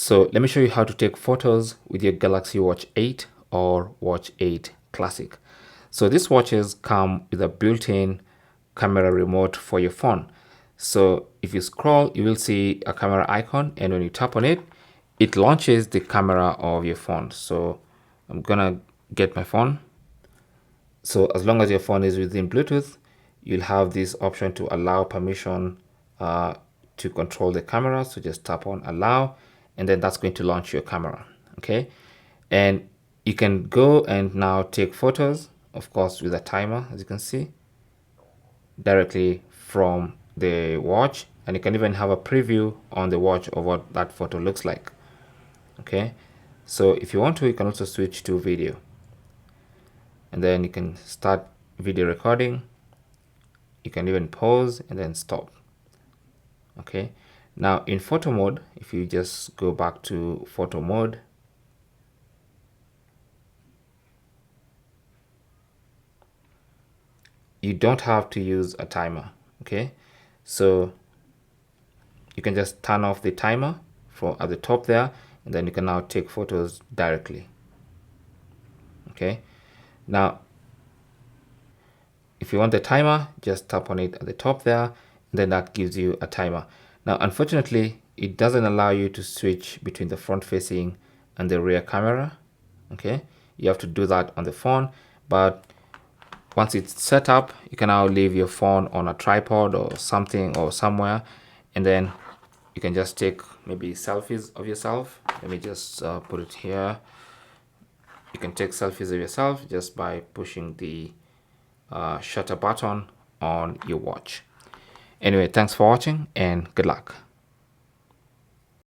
So let me show you how to take photos with your Galaxy Watch 8 or Watch 8 Classic. So these watches come with a built-in camera remote for your phone. So if you scroll, you will see a camera icon, and when you tap on it, it launches the camera of your phone. So I'm gonna get my phone. So as long as your phone is within Bluetooth, you'll have this option to allow permission to control the camera. So just tap on allow, and then that's going to launch your camera. Okay, and you can go and now take photos, of course, with a timer, as you can see, directly from the watch, and you can even have a preview on the watch of what that photo looks like. Okay, so if you want to, you can also switch to video, and then you can start video recording. You can even pause and then stop. Okay, now in photo mode, if you just go back to photo mode, you don't have to use a timer. Okay, so you can just turn off the timer from at the top there, and then you can now take photos directly. Okay, now if you want the timer, just tap on it at the top there, and then that gives you a timer. Now unfortunately, it doesn't allow you to switch between the front facing and the rear camera. Okay, you have to do that on the phone, but once it's set up, you can now leave your phone on a tripod or something or somewhere, and then you can just take maybe selfies of yourself. Let me just put it here. You can take selfies of yourself just by pushing the shutter button on your watch. Anyway, thanks for watching and good luck.